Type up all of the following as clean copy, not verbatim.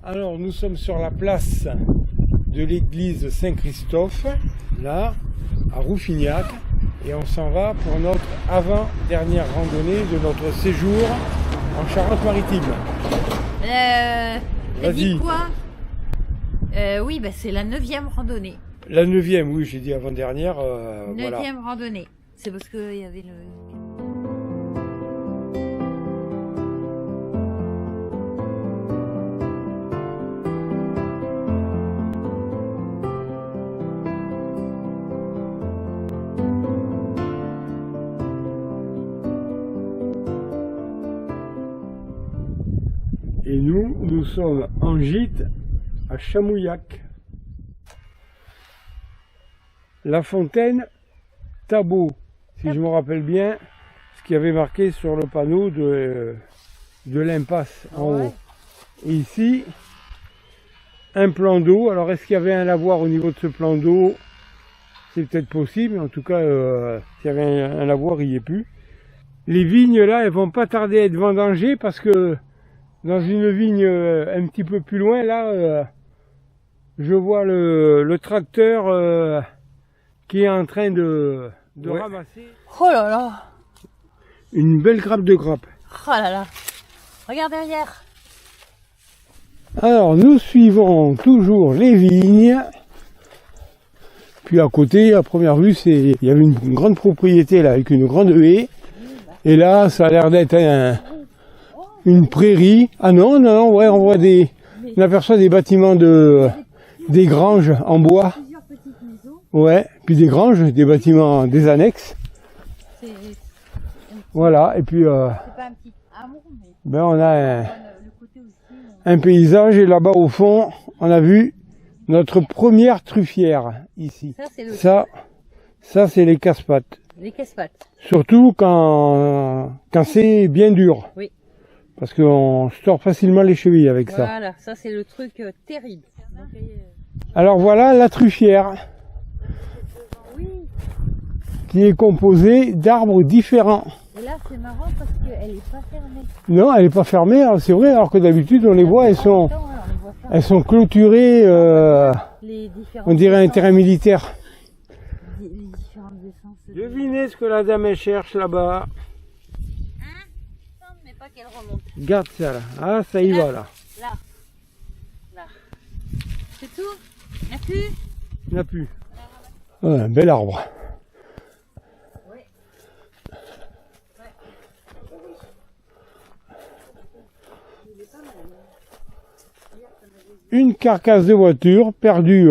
Alors nous sommes sur la place de l'église Saint-Christophe, là, à Rouffignac, et on s'en va pour notre avant-dernière randonnée de notre séjour en Charente-Maritime. Vas-y. Quoi oui, bah, c'est la 9e randonnée. La 9e, oui, j'ai dit avant-dernière. 9e voilà. randonnée. C'est parce qu'il y avait le... Et nous sommes en gîte à Chamouillac. La fontaine Tabot, si je me rappelle bien, ce qu'il y avait marqué sur le panneau de l'impasse en haut. Et ici, un plan d'eau. Alors est-ce qu'il y avait un lavoir au niveau de ce plan d'eau? C'est peut-être possible, en tout cas, s'il y avait un lavoir, il n'y est plus. Les vignes là, elles vont pas tarder à être vendangées parce que dans une vigne un petit peu plus loin, là, je vois le tracteur qui est en train de ramasser. Oh là là! Une belle grappe de grappes. Oh là là! Regarde derrière! Alors, nous suivons toujours les vignes. Puis à côté, à première vue, il y avait une grande propriété là, avec une grande haie. Et là, ça a l'air d'être une prairie. Ah non, non, ouais, on voit on aperçoit des bâtiments des granges en bois. Ouais, puis des granges, des bâtiments, des annexes. Voilà, et puis ben on a un paysage, et là-bas au fond, on a vu notre première truffière ici. Ça c'est les casse-pattes. Les casse-pattes. Surtout quand c'est bien dur. Oui. Parce qu'on se tord facilement les chevilles avec ça. Voilà, ça c'est le truc terrible. Alors voilà la truffière. Oui. Qui est composée d'arbres différents. Et là c'est marrant parce qu'elle n'est pas fermée. Non, elle n'est pas fermée, c'est vrai, alors que d'habitude on les voit, elles sont clôturées, on dirait un terrain militaire. Devinez ce que la dame elle cherche là-bas. Mais pas qu'elle remonte. Regarde ça là, ah ça y va là. Là. C'est tout? Il n'y a plus? Il n'y a plus. Ah, un bel arbre. Oui. Une carcasse de voiture perdue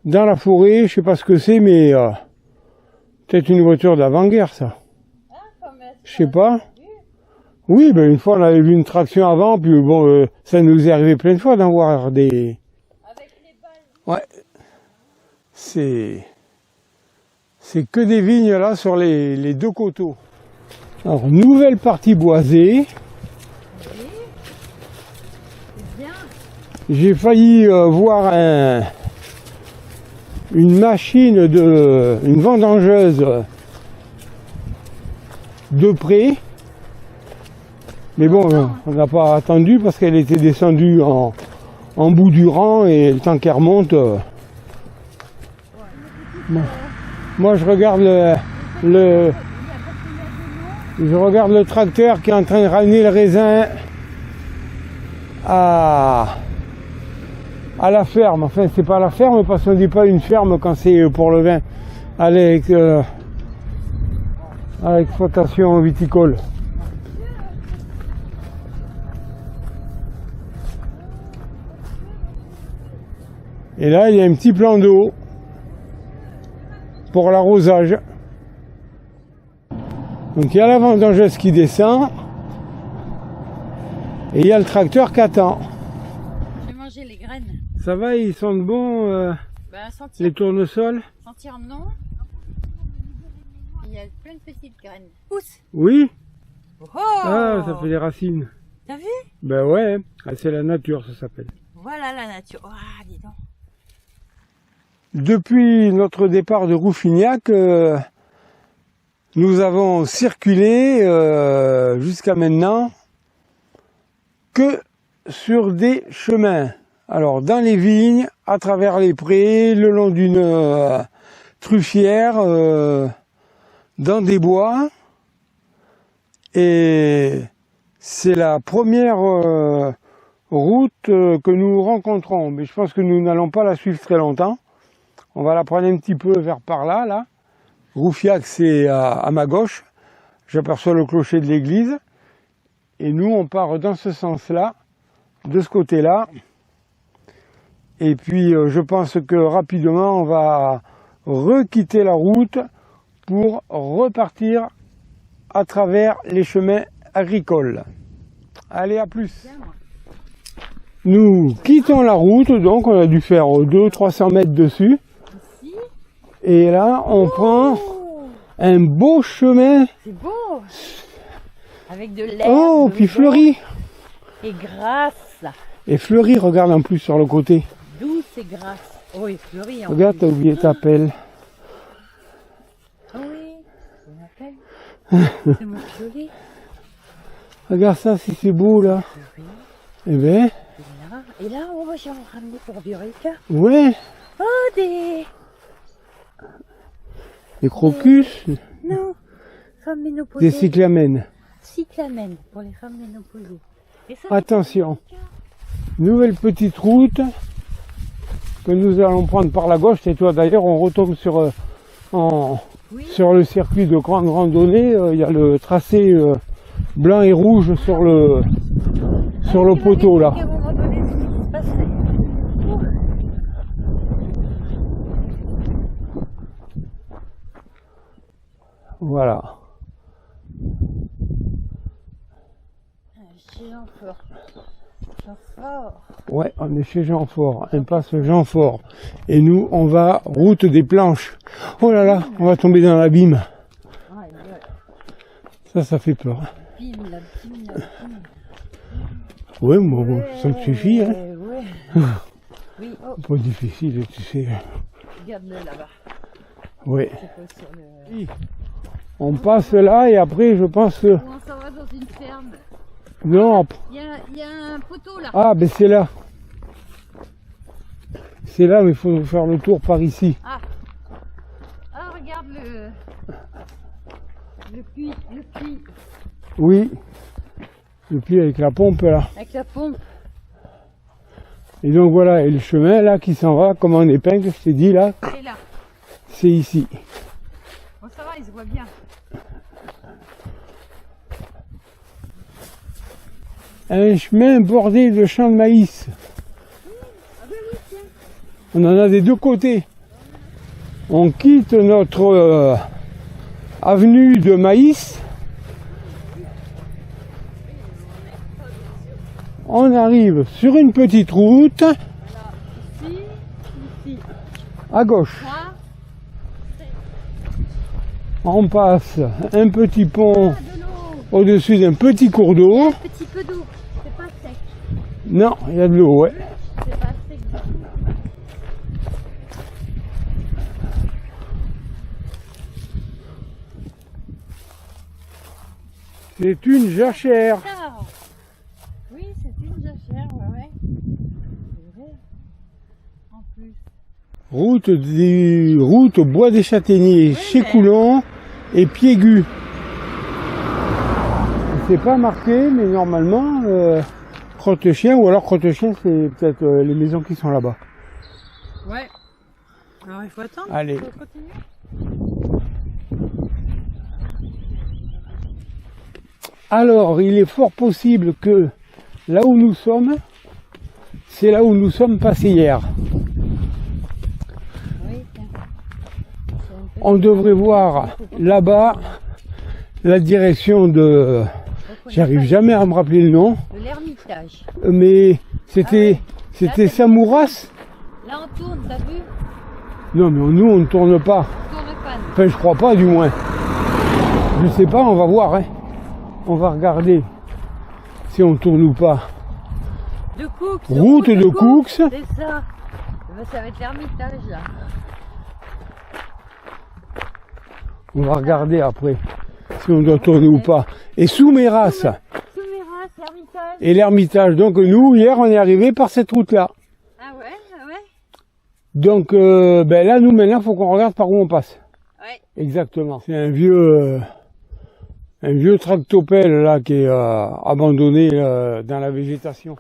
dans la forêt, je sais pas ce que c'est, mais peut-être une voiture d'avant-guerre ça. Je sais pas. Oui, ben une fois on avait vu une traction avant, puis bon, ça nous est arrivé plein de fois d'en voir des... Avec les balles. Ouais. C'est que des vignes là sur les deux coteaux. Alors, nouvelle partie boisée. Oui. C'est bien. J'ai failli voir une machine une vendangeuse de près. Mais bon, on n'a pas attendu parce qu'elle était descendue en bout du rang et le temps qu'elle remonte. Bon. Moi je regarde le tracteur qui est en train de ramener le raisin à la ferme. Enfin, c'est pas la ferme parce qu'on dit pas une ferme quand c'est pour le vin. À l'exploitation viticole. Et là, il y a un petit plan d'eau pour l'arrosage. Donc il y a la vendangeuse qui descend. Et il y a le tracteur qui attend. Je vais manger les graines. Ça va, ils sentent bon Sentir, les tournesols? sentir non. Il y a plein de petites graines. Pousse. Oui. Oh, Ah, ça fait des racines. T'as vu? Ben ouais, ah, c'est la nature, ça s'appelle. Voilà la nature. Ah, dis donc. Depuis notre départ de Rouffignac, nous avons circulé jusqu'à maintenant que sur des chemins. Alors dans les vignes, à travers les prés, le long d'une truffière, dans des bois. Et c'est la première route que nous rencontrons. Mais je pense que nous n'allons pas la suivre très longtemps. On va la prendre un petit peu vers par là, là. Rouffignac, c'est à ma gauche. J'aperçois le clocher de l'église. Et nous, on part dans ce sens-là, de ce côté-là. Et puis, je pense que rapidement, on va requitter la route pour repartir à travers les chemins agricoles. Allez, à plus. Nous quittons la route, donc on a dû faire 200-300 mètres dessus. Ici. Et là, on prend un beau chemin. C'est beau. Avec de l'herbe. Oh, puis fleuri. Et grasse. Et fleuri, regarde en plus sur le côté. Douce et grasse. Oh, et fleuri. Regarde, t'as oublié ta pelle. Oh oui, c'est ma pelle. C'est mon joli. Regarde ça, si c'est beau là. Fleuri. Eh ben, Et là, on va en ramener pour Viorica. ouais, Oh, des crocus, Non, femmes ménopausées. des cyclamènes. Cyclamènes pour les femmes ménopausées. Et ça, Attention, nouvelle petite route que nous allons prendre par la gauche. Et toi d'ailleurs, on retombe sur, oui. sur le circuit de grande randonnée. Il y a le tracé blanc et rouge sur le poteau là. À un moment donné, ce qui se passerait. Voilà. Chez Jean-Fort. Jean-Fort. Ouais, on est chez Jean-Fort, impasse Jean-Fort. Et nous, on va route des planches. Oh là là, on va tomber dans l'abîme. Ça fait peur. Bim, la bim, la bim. Ouais, bon, ça me suffit, hein. Ouais. Oui, oh, Pas difficile, tu sais. regarde-le là-bas. Ouais. C'est pas sur le... On passe là et après, je pense que... Comment ça va dans une ferme? Non, Il y a un poteau là. ah, ben c'est là. C'est là, mais il faut faire le tour par ici. Ah, regarde le puits. Oui. Le puits avec la pompe là. Avec la pompe. Et donc voilà, et le chemin là qui s'en va comme en épingle, je t'ai dit là, Et là. c'est ici. Bon, ça va, il se voit bien. Un chemin bordé de champs de maïs. Ah ben oui, tiens. On en a des deux côtés. On quitte notre avenue de maïs. On arrive sur une petite route Ici. à gauche. Là. On passe un petit pont De l'eau. au-dessus d'un petit cours d'eau. Un petit peu d'eau. C'est pas sec. Non, il y a de l'eau, ouais. C'est pas sec du tout. C'est une jachère. Ah. Oui, c'est une jachère, ouais. C'est vrai. En plus. Route au bois des Châtaigniers, chez mais- Coulon et Piégu. C'est pas marqué, mais normalement, Crotte-Chien, ou alors Crotte-Chien, c'est peut-être les maisons qui sont là-bas. Ouais. Alors il faut attendre. Allez. Faut continuer. Alors, il est fort possible que là où nous sommes, c'est là où nous sommes passés hier. Oui, tiens. On devrait voir là-bas la direction de... J'arrive jamais à me rappeler le nom. De l'Ermitage. Mais c'était Là, Samouras. Là on tourne, t'as vu? Non mais nous on ne tourne pas. On tourne pas. nous. Enfin je crois pas du moins. Je sais pas, on va voir. Hein. On va regarder si on tourne ou pas. De Coux. Route de Coux. C'est ça. Ben, ça va être l'Ermitage là. On va regarder après si on doit tourner ou pas. Et Souméras Souméras, l'Ermitage. et l'Ermitage. Donc nous hier on est arrivé par cette route là. Ah ouais, ah ouais. Donc ben là nous maintenant faut qu'on regarde par où on passe. Ouais. Exactement. C'est un vieux tractopelle là qui est abandonné dans la végétation.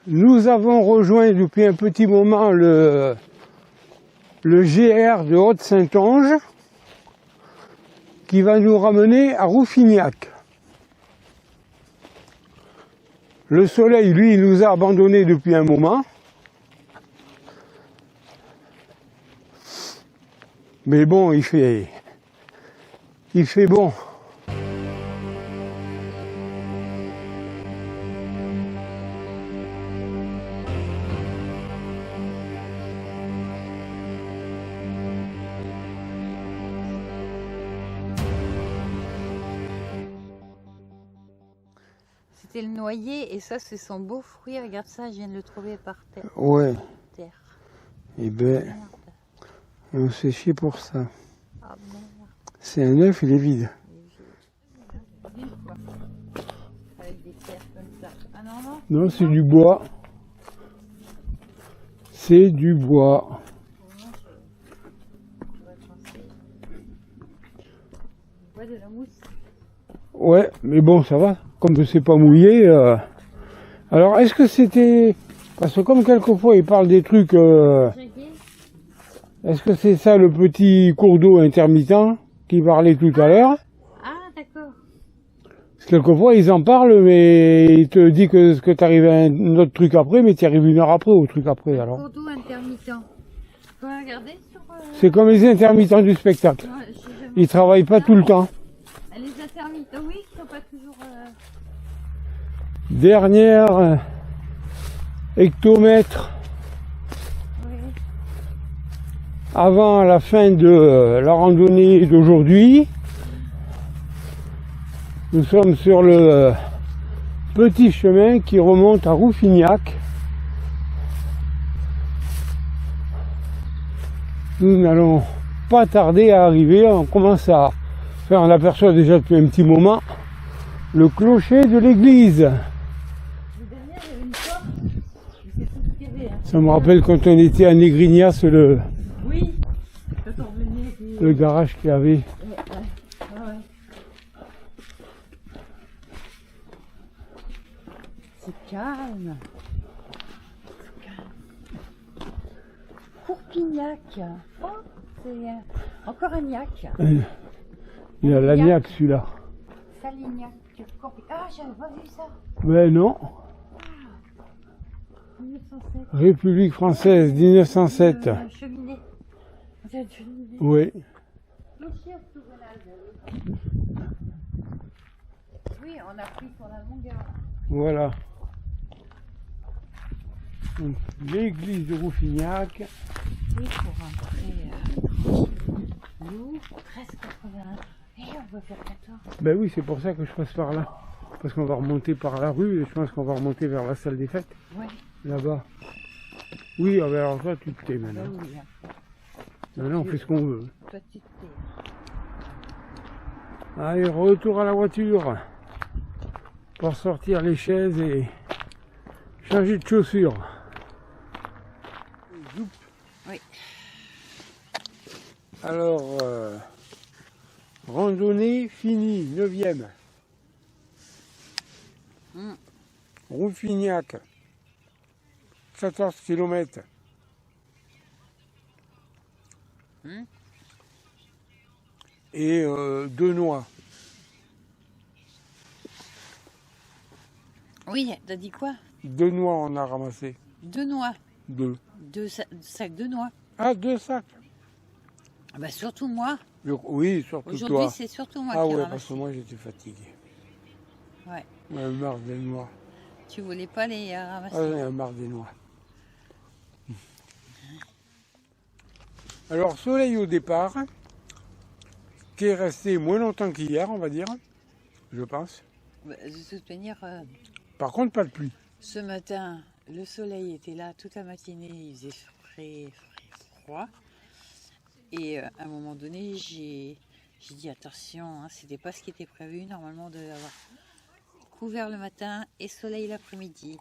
Nous avons rejoint depuis un petit moment le GR de Haute-Saintonge qui va nous ramener à Rouffignac. Le soleil, lui, il nous a abandonnés depuis un moment. Mais bon, il fait bon. C'était le noyer et ça c'est son beau fruit. Regarde ça, je viens de le trouver par terre. Ouais. Terre. Eh ben, Merde. on s'est chié pour ça. Ah merde. C'est un œuf, il est vide. Une fois. Avec des pierres comme ça. Ah non, non. Non, c'est du bois. C'est du bois. On voit de la mousse. Ouais, mais bon, ça va. Comme c'est pas mouillé. Alors, est-ce que c'était... Parce que comme quelquefois, ils parlent des trucs... Est-ce que c'est ça le petit cours d'eau intermittent qui parlait tout à l'heure? Ah d'accord. Parce que quelquefois, ils en parlent, mais ils te disent que t'arrives à un autre truc après, mais tu arrives une heure après au truc après, alors. Cours d'eau intermittent. Tu peux regarder sur... C'est comme les intermittents du spectacle. Ouais, je sais jamais. Ils travaillent pas tout le temps. Les intermittents, oui, qui sont pas toujours... Dernière hectomètre Oui. avant la fin de la randonnée d'aujourd'hui. Nous sommes sur le petit chemin qui remonte à Rouffignac. Nous n'allons pas tarder à arriver. On commence à faire, on aperçoit déjà depuis un petit moment le clocher de l'église. Le dernier, il y avait une porte. Je sais plus ce qu'il y avait. Hein. Ça me rappelle quand on était à Négrignas, Oui. Quand on revenait. le garage qu'il y avait. Ouais. C'est calme. Courpignac. Oh, c'est encore un gnac. Il y a l'agnac celui-là. Salignac. Ah, j'avais pas vu ça. Ben non. 1907. République française, 1907. Cheminée. C'est une cheminée. Oui. Clocher octogonal. Oui, on a pris sur la longueur. Voilà. Donc, l'église de Rouffignac. Oui, pour rentrer. Nous, 13,81. Et on va faire 14. Ben oui, c'est pour ça que je passe par là. Parce qu'on va remonter par la rue et je pense qu'on va remonter vers la salle des fêtes. Ouais. Là-bas. Oui, ah ben alors toi tu te tais Bah maintenant. oui, hein. Maintenant on fait ce qu'on veut. Toi, tu te tais. Allez, retour à la voiture. Pour sortir les chaises et changer de chaussures. Oui. Alors, randonnée finie, 9e. Rouffignac, 14 km. Et Denoy. Oui, t'as dit quoi? 2 noix on a ramassé. 2 noix. 2. 2 sacs de noix. Ah, 2 sacs. Bah surtout moi. Oui, surtout toi. Aujourd'hui, c'est surtout moi Ah qui ai ouais, ramassé. parce que moi j'étais fatigué. Ouais. J'en ai marre des noix. Tu voulais pas les ramasser? Ah, j'en ai marre des noix. Alors, soleil au départ, qui est resté moins longtemps qu'hier, on va dire, je pense. Bah, de toute manière, Par contre, pas de pluie. ce matin, le soleil était là toute la matinée, il faisait froid. Et à un moment donné, j'ai dit attention, hein, c'était pas ce qui était prévu. Normalement, de l'avoir couvert le matin et soleil l'après-midi.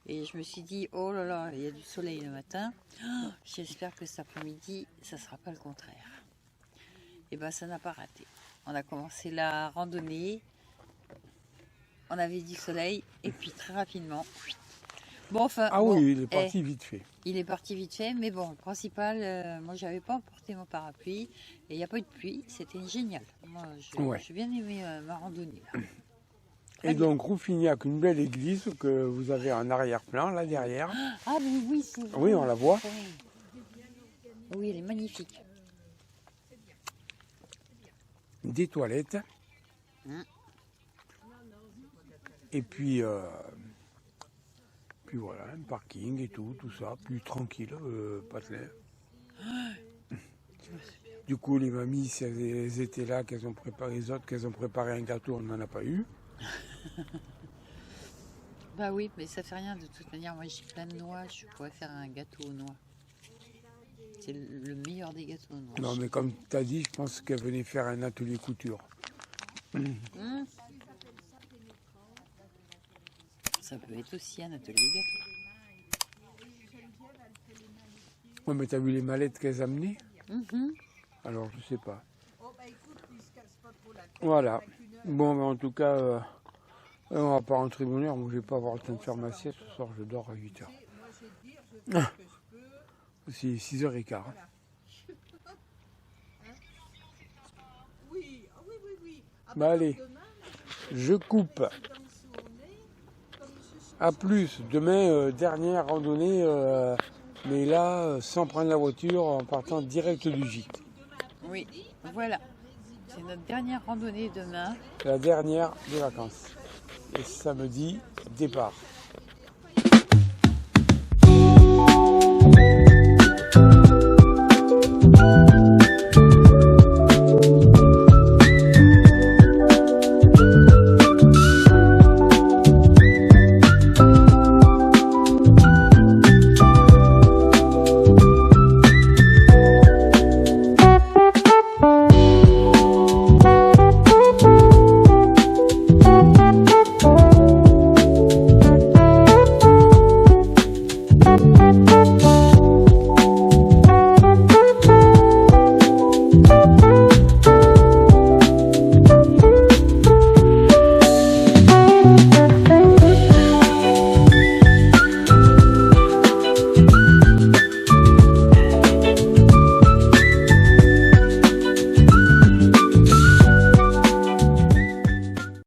Et je me suis dit, oh là là, il y a du soleil le matin. Oh, j'espère que cet après-midi, ça sera pas le contraire. Et ben, ça n'a pas raté. On a commencé la randonnée. On avait du soleil et puis très rapidement. Bon, enfin. Ah bon, oui, il est parti vite fait. Il est parti vite fait, mais bon, le principal, moi j'avais pas emporté mon parapluie et il n'y a pas eu de pluie, c'était génial. Moi j'ai bien aimé ma randonnée. Là. Et donc Rouffignac, une belle église que vous avez en arrière-plan, là derrière. Ah mais oui, c'est vrai. Oui, on la voit. Oui, elle est magnifique. Des toilettes. Et puis voilà, un parking et tout ça, plus tranquille, pas de l'air. Du coup, les mamies, si elles étaient là, qu'elles ont préparé les autres, qu'elles ont préparé un gâteau, on n'en a pas eu. Bah oui, mais ça fait rien de toute manière. Moi, j'ai plein de noix, je pourrais faire un gâteau aux noix. C'est le meilleur des gâteaux aux noix. Non, mais comme tu as dit, je pense qu'elles venaient faire un atelier couture. Ça peut être aussi un atelier gâteau. Oui, mais tu as vu les mallettes qu'elles amenaient? Alors, je sais pas. Voilà. Bon, mais en tout cas, on va pas rentrer bonne heure. Moi, je vais pas avoir le temps de faire ma sieste. Ce soir, je dors à 8h. C'est 6h15. Bah allez, je coupe. A plus. Demain, dernière randonnée, mais là, sans prendre la voiture, en partant direct du gîte. Oui, voilà. C'est notre dernière randonnée demain. La dernière des vacances. Et samedi, départ.